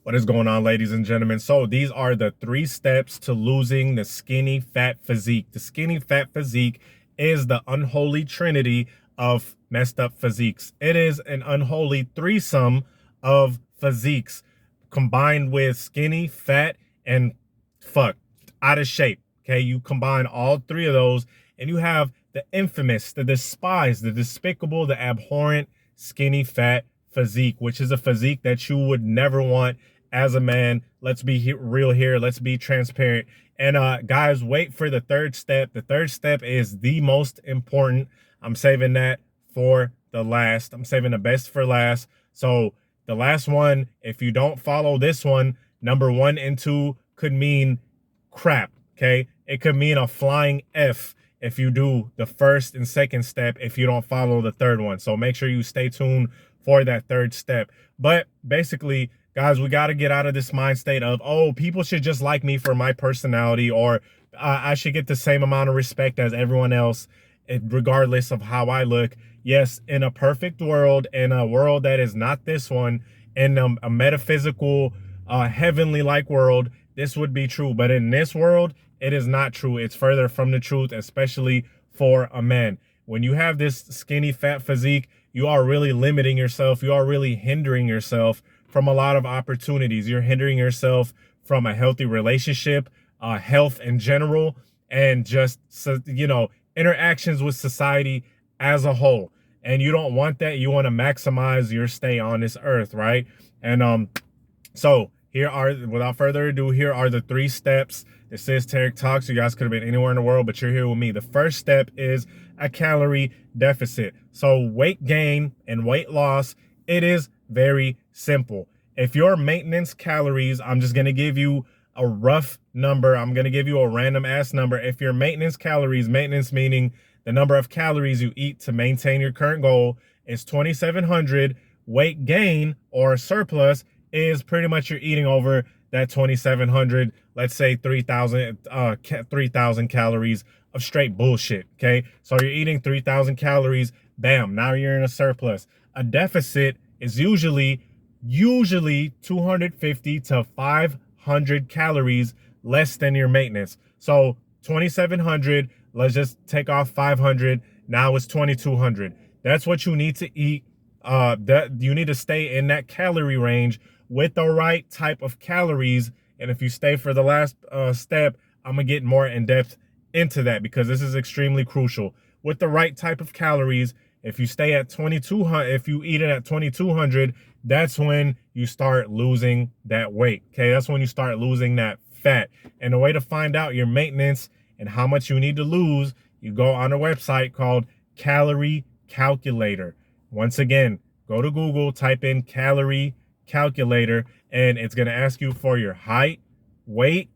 What is going on, ladies and gentlemen? So these are the 3 steps to losing the skinny fat physique. The skinny fat physique is the unholy trinity of messed up physiques. It is an unholy threesome of physiques combined with skinny, fat, and out of shape. Okay, you combine all 3 of those and you have the infamous, the despised, the despicable, the abhorrent skinny fat physique, which is a physique that you would never want as a man. Let's be real here. Let's be transparent. And guys, wait for the 3rd step. The 3rd step is the most important. I'm saving that for the last. I'm saving the best for last. So the last one, if you don't follow this one, number 1 and 2 could mean crap. Okay, it could mean a flying F if you do the 1st and 2nd step if you don't follow the 3rd one. So make sure you stay tuned for that 3rd step. But basically, guys, we got to get out of this mind state of, oh, people should just like me for my personality, or I should get the same amount of respect as everyone else, regardless of how I look. Yes, in a perfect world, in a world that is not this one, in a metaphysical, heavenly-like world, this would be true. But in this world, it is not true. It's further from the truth, especially for a man. When you have this skinny fat physique, you are really limiting yourself. You are really hindering yourself from a lot of opportunities. You're hindering yourself from a healthy relationship, health in general, and just, you know, interactions with society as a whole. And you don't want that. You want to maximize your stay on this earth, right? And so here are, without further ado, here are the 3 steps. This is Tarik Talks. You guys could have been anywhere in the world, but you're here with me. The 1st step is a calorie deficit. So weight gain and weight loss, it is very simple. If your maintenance calories, I'm just going to give you a rough number. I'm going to give you a random ass number. If your maintenance calories, maintenance meaning the number of calories you eat to maintain your current goal, is 2,700, weight gain or surplus is pretty much you're eating over that 2,700, let's say 3,000 calories of straight bullshit. Okay, so you're eating 3,000 calories, bam, now you're in a surplus. A deficit is usually 250 to 500 calories less than your maintenance. So 2,700, let's just take off 500, now it's 2,200. That's what you need to eat. That you need to stay in that calorie range with the right type of calories. And if you stay for the last step, I'm gonna get more in depth into that because this is extremely crucial. With the right type of calories, if you stay at 2,200, if you eat it at 2,200, that's when you start losing that weight. Okay, that's when you start losing that fat. And the way to find out your maintenance and how much you need to lose, you go on a website called Calorie Calculator. Once again, go to Google, type in Calorie Calculator, and it's going to ask you for your height, weight,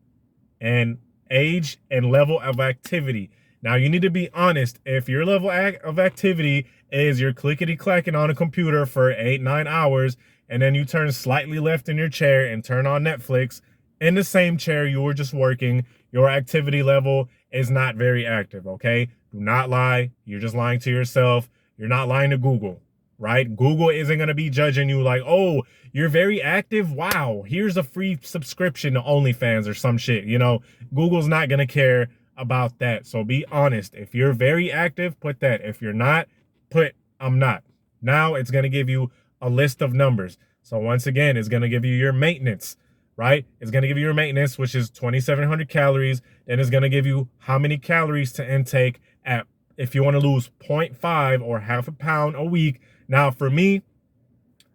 and age and level of activity. Now, you need to be honest. If your level of activity is you're clickety-clacking on a computer for 8-9 hours, and then you turn slightly left in your chair and turn on Netflix in the same chair you were just working, your activity level is not very active, okay? Do not lie. You're just lying to yourself. You're not lying to Google, right? Google isn't going to be judging you like, oh, you're very active. Wow, here's a free subscription to OnlyFans or some shit. You know, Google's not going to care about that. So be honest. If you're very active, put that. If you're not, put I'm not. Now it's going to give you a list of numbers. So once again, it's going to give you your maintenance, right? It's going to give you your maintenance, which is 2,700 calories. Then it's going to give you how many calories to intake at, if you want to lose 0.5 or half a pound a week. Now, for me,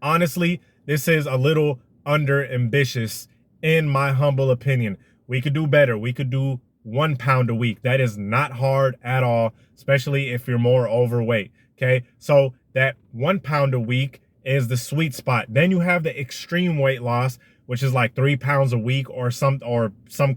honestly, this is a little under ambitious in my humble opinion. We could do better. We could do 1 pound a week. That is not hard at all, especially if you're more overweight. Okay, so that 1 pound a week is the sweet spot. Then you have the extreme weight loss, which is like 3 pounds a week or some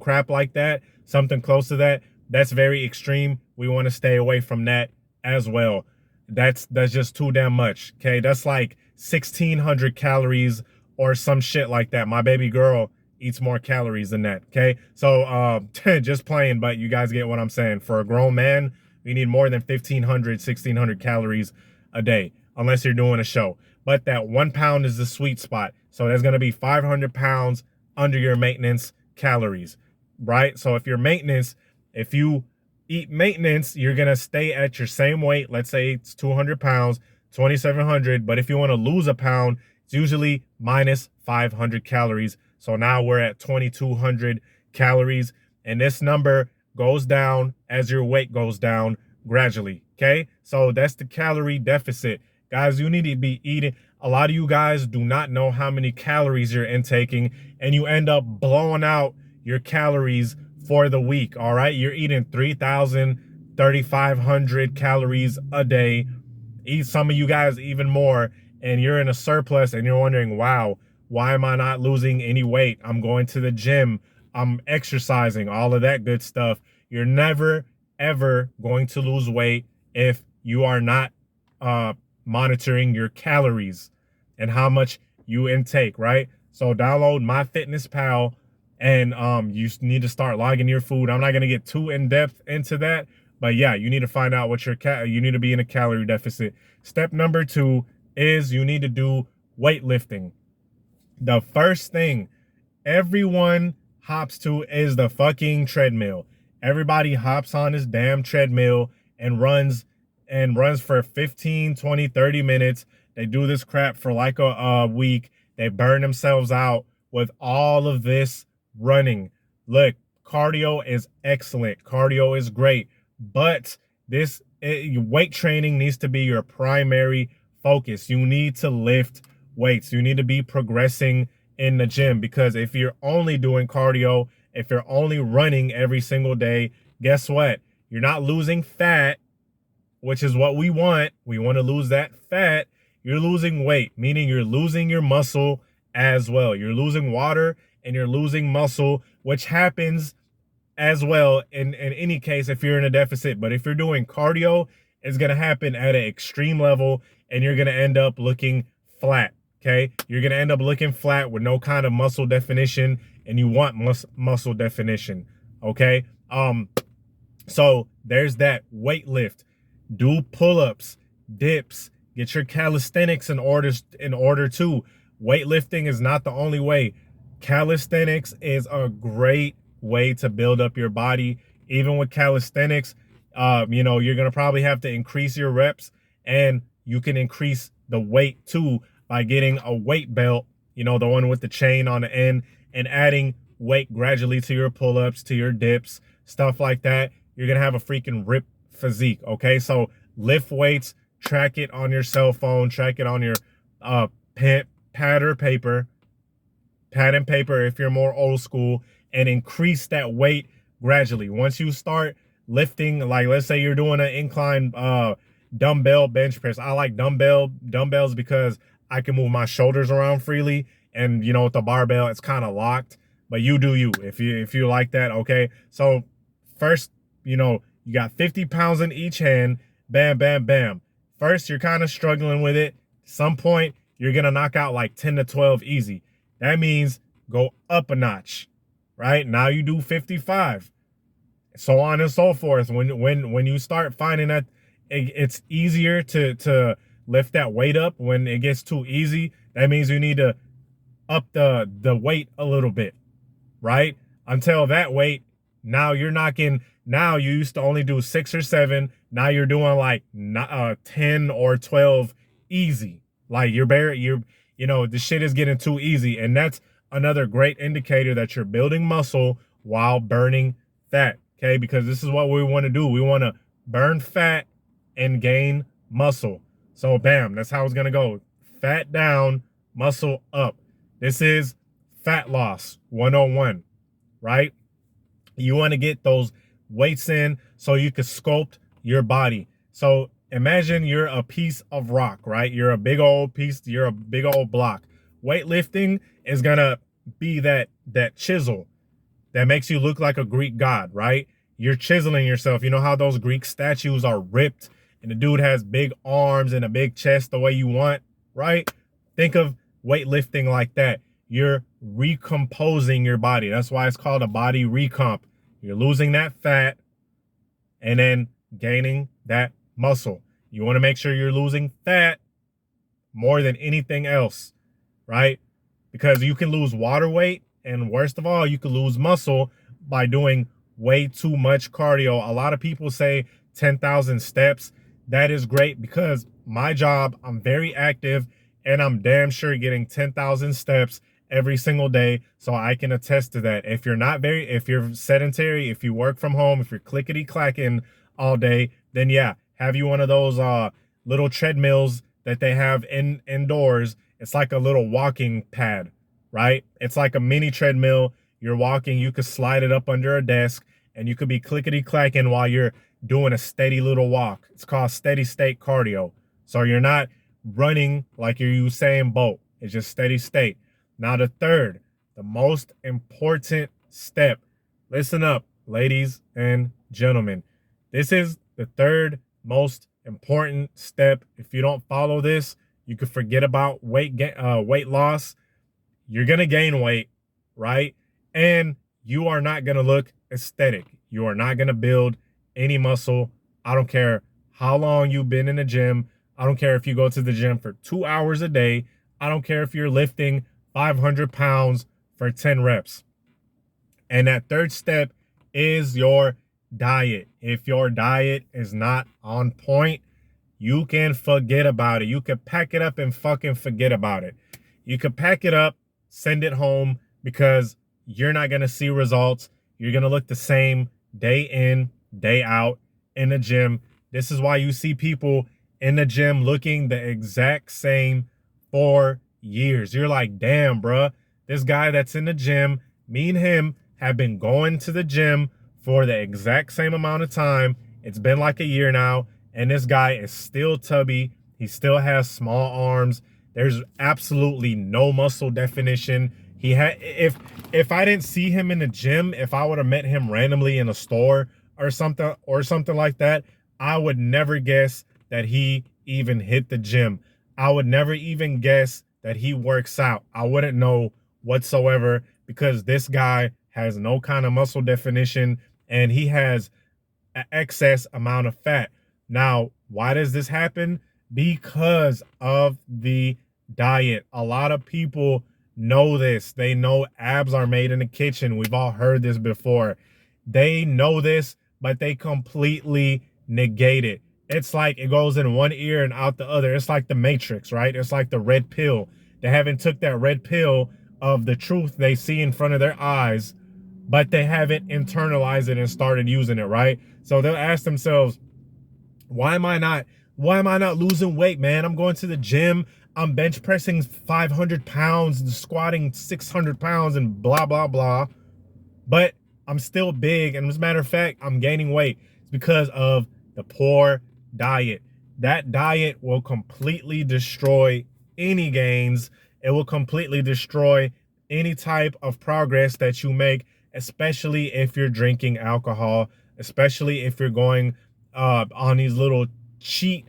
crap like that, something close to that. That's very extreme. We want to stay away from that as well. That's just too damn much. Okay, that's like 1,600 calories or some shit like that. My baby girl eats more calories than that. Okay, so just playing, but you guys get what I'm saying. For a grown man, we need more than 1,500, 1,600 calories a day, unless you're doing a show. but that 1 pound is the sweet spot. So that's going to be 500 pounds under your maintenance calories, right? So if your maintenance, if you eat maintenance, you're going to stay at your same weight. Let's say it's 200 pounds, 2,700. But if you want to lose a pound, it's usually minus 500 calories. So now we're at 2,200 calories. And this number goes down as your weight goes down gradually. Okay. So that's the calorie deficit. Guys, you need to be eating. A lot of you guys do not know how many calories you're intaking, and you end up blowing out your calories for the week. All right. You're eating 3,000, 3,500 calories a day. Eat some of you guys even more, and you're in a surplus and you're wondering, wow, why am I not losing any weight? I'm going to the gym. I'm exercising, all of that good stuff. You're never, ever going to lose weight if you are not monitoring your calories and how much you intake, right? So download MyFitnessPal, and you need to start logging your food. I'm not going to get too in depth into that, but yeah, you need to find out what you need to be in a calorie deficit. Step number 2 is you need to do weightlifting. The first thing everyone hops to is the fucking treadmill. Everybody hops on this damn treadmill and runs for 15, 20, 30 minutes. They do this crap for like a week. They burn themselves out with all of this running. Look, cardio is excellent. Cardio is great, but weight training needs to be your primary focus. You need to lift weights. You need to be progressing in the gym, because if you're only doing cardio, if you're only running every single day, guess what? You're not losing fat, which is what we want. We want to lose that fat. You're losing weight, meaning you're losing your muscle as well. You're losing water and you're losing muscle, which happens as well in any case if you're in a deficit. But if you're doing cardio, it's going to happen at an extreme level and you're going to end up looking flat. Okay, you're going to end up looking flat with no kind of muscle definition, and you want muscle definition. Okay, so there's that. Weight lift, do pull-ups, dips, get your calisthenics in order too. Weightlifting is not the only way. Calisthenics is a great way to build up your body. Even with calisthenics, you know, you're going to probably have to increase your reps, and you can increase the weight too by getting a weight belt, you know, the one with the chain on the end, and adding weight gradually to your pull-ups, to your dips, stuff like that. You're going to have a freaking ripped physique, okay? So lift weights, track it on your cell phone, track it on your pad and paper if you're more old school, and increase that weight gradually. Once you start lifting, like let's say you're doing an incline dumbbell bench press. I like dumbbells because I can move my shoulders around freely, and you know, with the barbell it's kind of locked, but you do you if you like that. Okay, so first, you know, you got 50 pounds in each hand. Bam, bam, bam. First, you're kind of struggling with it. Some point you're gonna knock out like 10 to 12 easy. That means go up a notch, right? Now you do 55, so on and so forth. When you start finding that it's easier to lift that weight up, when it gets too easy, that means you need to up the weight a little bit, right? Until that weight, now you're knocking. Now you used to only do 6 or 7. Now you're doing like 10 or 12 easy. Like you know, the shit is getting too easy, and that's another great indicator that you're building muscle while burning fat. Okay, because this is what we want to do. We want to burn fat and gain muscle. So bam, that's how it's gonna go. Fat down, muscle up. This is fat loss 101, right? You want to get those weights in so you can sculpt your body. So imagine you're a piece of rock, right? You're a big old piece, you're a big old block. Weightlifting is gonna be that chisel that makes you look like a Greek god, right? You're chiseling yourself. You know how those Greek statues are ripped and the dude has big arms and a big chest the way you want, right? Think of weightlifting like that. You're recomposing your body. That's why it's called a body recomp. You're losing that fat and then gaining that muscle. You want to make sure you're losing fat, more than anything else, right? Because you can lose water weight, and worst of all, you can lose muscle by doing way too much cardio. A lot of people say 10,000 steps. That is great because my job, I'm very active and I'm damn sure getting 10,000 steps every single day. So I can attest to that. If you're sedentary, if you work from home, if you're clickety clacking all day, then yeah, have you one of those little treadmills that they have indoors. It's like a little walking pad, right? It's like a mini treadmill. You're walking, you could slide it up under a desk and you could be clickety clacking while you're doing a steady little walk. It's called steady state cardio. So you're not running like you're Usain Bolt. It's just steady state. Now the third, the most important step. Listen up, ladies and gentlemen. This is the third most important step. If you don't follow this, you could forget about weight loss. You're going to gain weight, right? And you are not going to look aesthetic. You are not going to build any muscle. I don't care how long you've been in the gym. I don't care if you go to the gym for 2 hours a day. I don't care if you're lifting 500 pounds for 10 reps. And that third step is your diet. If your diet is not on point, you can forget about it. You can pack it up and fucking forget about it. You can pack it up, send it home, because you're not going to see results. You're going to look the same day in, day out in the gym. This is why you see people in the gym looking the exact same for years. You're like, damn, bruh, this guy that's in the gym, me and him have been going to the gym for the exact same amount of time. It's been like a year now, and this guy is still tubby. He still has small arms. There's absolutely no muscle definition. If I didn't see him in the gym, if I would have met him randomly in a store or something like that, I would never guess that he even hit the gym. I would never even guess that he works out. I wouldn't know whatsoever, because this guy has no kind of muscle definition and he has an excess amount of fat. Now, why does this happen? Because of the diet. A lot of people know this. They know abs are made in the kitchen. We've all heard this before. They know this, but they completely negate it. It's like it goes in one ear and out the other. It's like the Matrix, right? It's like the red pill. They haven't took that red pill of the truth they see in front of their eyes, but they haven't internalized it and started using it, right? So they'll ask themselves, why am I not losing weight, man? I'm going to the gym. I'm bench pressing 500 pounds and squatting 600 pounds and blah, blah, blah. But I'm still big. And as a matter of fact, I'm gaining weight. It's because of the poor diet. That diet will completely destroy any gains. It will completely destroy any type of progress that you make, especially if you're drinking alcohol, especially if you're going on these little cheat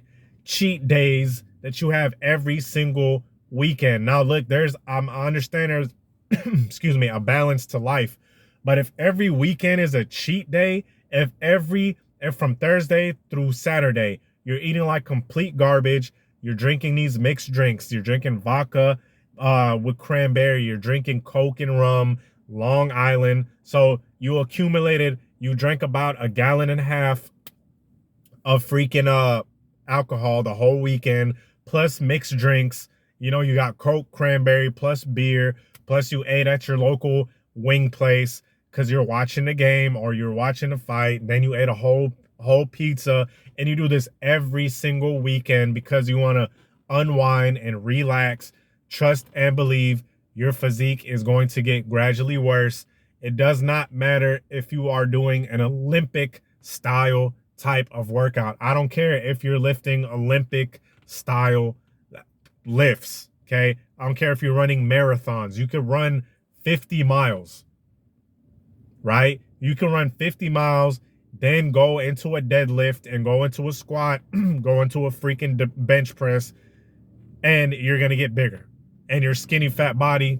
days that you have every single weekend. Now, look, I understand there's, excuse me, a balance to life. But if every weekend is a cheat day, if from Thursday through Saturday, you're eating like complete garbage, you're drinking these mixed drinks, you're drinking vodka with cranberry, you're drinking Coke and rum, Long Island. So you drank about 1.5 gallons of freaking alcohol the whole weekend, plus mixed drinks. You know, you got Coke, cranberry, plus beer, plus you ate at your local wing place because you're watching the game or you're watching the fight. Then you ate a whole pizza, and you do this every single weekend because you want to unwind and relax. Trust and believe your physique is going to get gradually worse. It does not matter if you are doing an Olympic style type of workout. I don't care if you're lifting Olympic style lifts, okay? I don't care if you're running marathons. You could run 50 miles, right? You can run 50 miles, then go into a deadlift and go into a squat, go into a freaking bench press, and you're going to get bigger. And your skinny fat body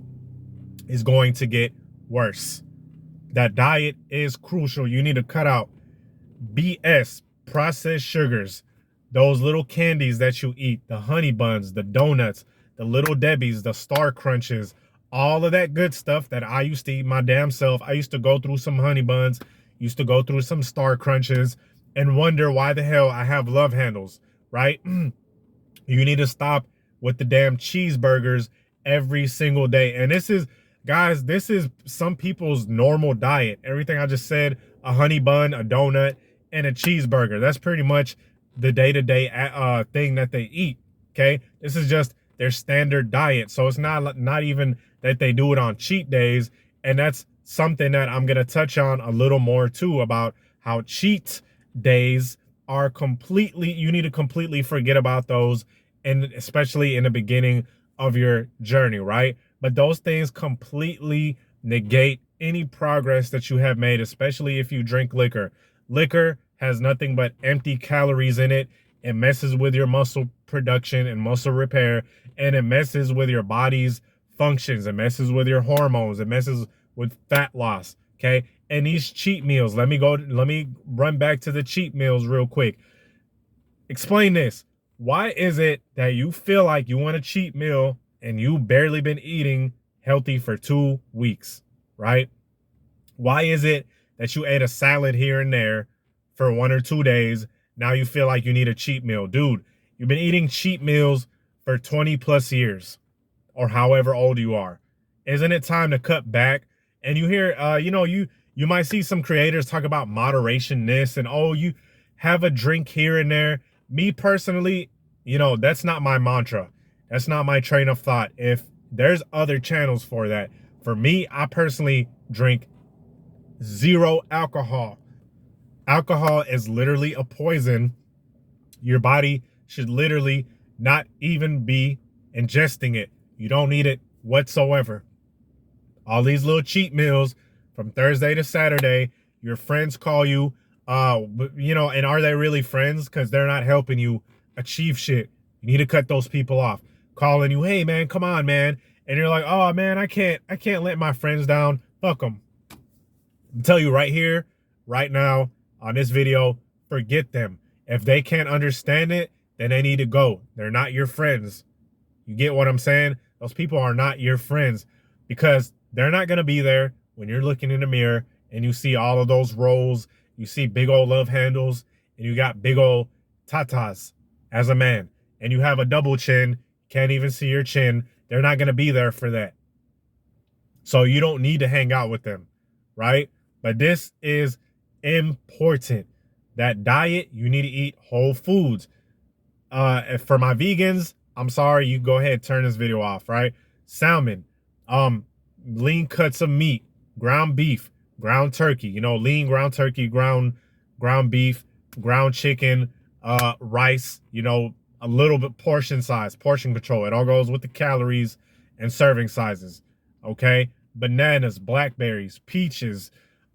is going to get worse. That diet is crucial. You need to cut out BS, processed sugars, those little candies that you eat, the honey buns, the donuts, the little Debbies, the Star Crunches, all of that good stuff that I used to eat my damn self. I used to go through some honey buns, used to go through some Star Crunches and wonder why the hell I have love handles, right? You need to stop with the damn cheeseburgers every single day. And this is, guys, this is some people's normal diet. Everything I just said, a honey bun, a donut, and a cheeseburger. That's pretty much the day-to-day thing that they eat, okay? This is just their standard diet. So it's not even that they do it on cheat days. And that's something that I'm going to touch on a little more too, about how cheat days are completely, you need to completely forget about those, and especially in the beginning of your journey, right? But those things completely negate any progress that you have made, especially if you drink liquor. Liquor has nothing but empty calories in it. It messes with your muscle production and muscle repair, and it messes with your body's functions. It messes with your hormones. It messes with fat loss, okay? And these cheat meals, let me run back to the cheat meals real quick. Explain this. Why is it that you feel like you want a cheat meal and you barely been eating healthy for 2 weeks, right? Why is it that you ate a salad here and there for 1 or 2 days? Now you feel like you need a cheat meal. Dude, you've been eating cheat meals for 20 plus years or however old you are. Isn't it time to cut back? And you hear, you might see some creators talk about moderation this and, oh, you have a drink here and there. Me personally, that's not my mantra. That's not my train of thought. If there's other channels for that, for me, I personally drink 0 alcohol. Alcohol is literally a poison. Your body should literally not even be ingesting it. You don't need it whatsoever. All these little cheat meals from Thursday to Saturday, your friends call you, and are they really friends? Because they're not helping you achieve shit. You need to cut those people off. Calling you, hey man, come on, man. And you're like, oh man, I can't let my friends down. Fuck them. I tell you right here, right now, on this video, forget them. If they can't understand it, then they need to go. They're not your friends. You get what I'm saying? Those people are not your friends, because they're not going to be there when you're looking in the mirror and you see all of those rolls, you see big old love handles, and you got big old tatas as a man, and you have a double chin, can't even see your chin. They're not going to be there for that. So you don't need to hang out with them, right? But this is important. That diet, you need to eat whole foods. For my vegans, I'm sorry, you go ahead, turn this video off, right? Salmon, lean cuts of meat, ground beef, ground turkey, lean ground turkey, ground beef, ground chicken, rice, a little bit portion size, portion control. It all goes with the calories and serving sizes, okay? Bananas, blackberries, peaches,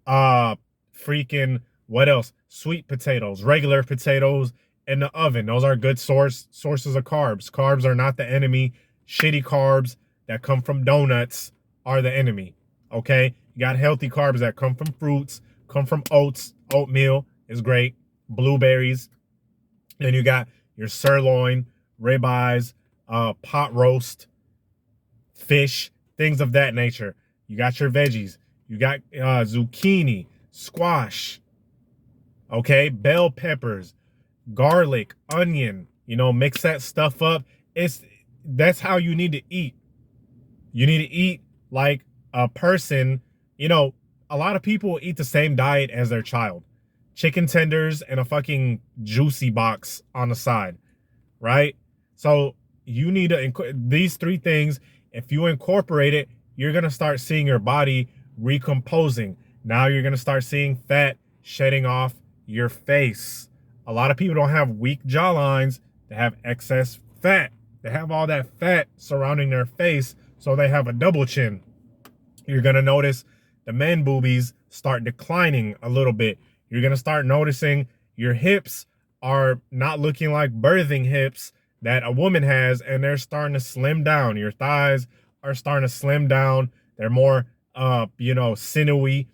freaking, what else? Sweet potatoes, regular potatoes in the oven. Those are good sources of carbs. Carbs are not the enemy. Shitty carbs that come from donuts are the enemy, okay? You got healthy carbs that come from fruits, come from oats. Oatmeal is great. Blueberries. Then you got your sirloin, ribeyes, pot roast, fish, things of that nature. You got your veggies. You got zucchini, squash, okay? Bell peppers, garlic, onion, mix that stuff up. That's how you need to eat. You need to eat like a person. A lot of people eat the same diet as their child. Chicken tenders and a fucking juicy box on the side, right? So you need to, these 3 things, if you incorporate it, you're going to start seeing your body recomposing. Now you're going to start seeing fat shedding off your face. A lot of people don't have weak jawlines. They have excess fat. They have all that fat surrounding their face, so they have a double chin. You're going to notice the man boobies start declining a little bit. You're going to start noticing your hips are not looking like birthing hips that a woman has, and they're starting to slim down. Your thighs are starting to slim down. They're more, sinewy,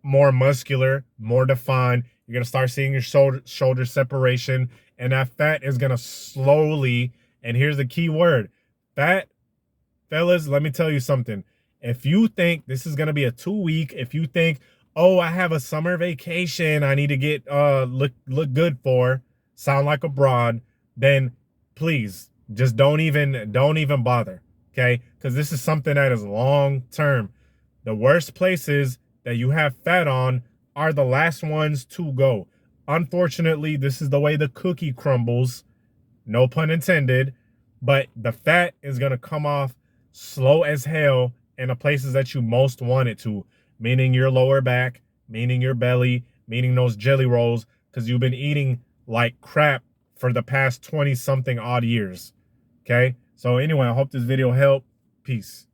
more muscular, more defined. You're going to start seeing your shoulder separation and that fat is gonna slowly, and here's the key word, fat, fellas, let me tell you something. If you think this is gonna be a 2-week, if you think, oh, I have a summer vacation I need to get look good for, sound like a broad, then please just don't even bother. Okay, because this is something that is long term. The worst places that you have fat on are the last ones to go. Unfortunately, this is the way the cookie crumbles, no pun intended, but the fat is gonna come off slow as hell in the places that you most want it to, meaning your lower back, meaning your belly, meaning those jelly rolls, because you've been eating like crap for the past 20 something odd years. Okay, so anyway, I hope this video helped. Peace.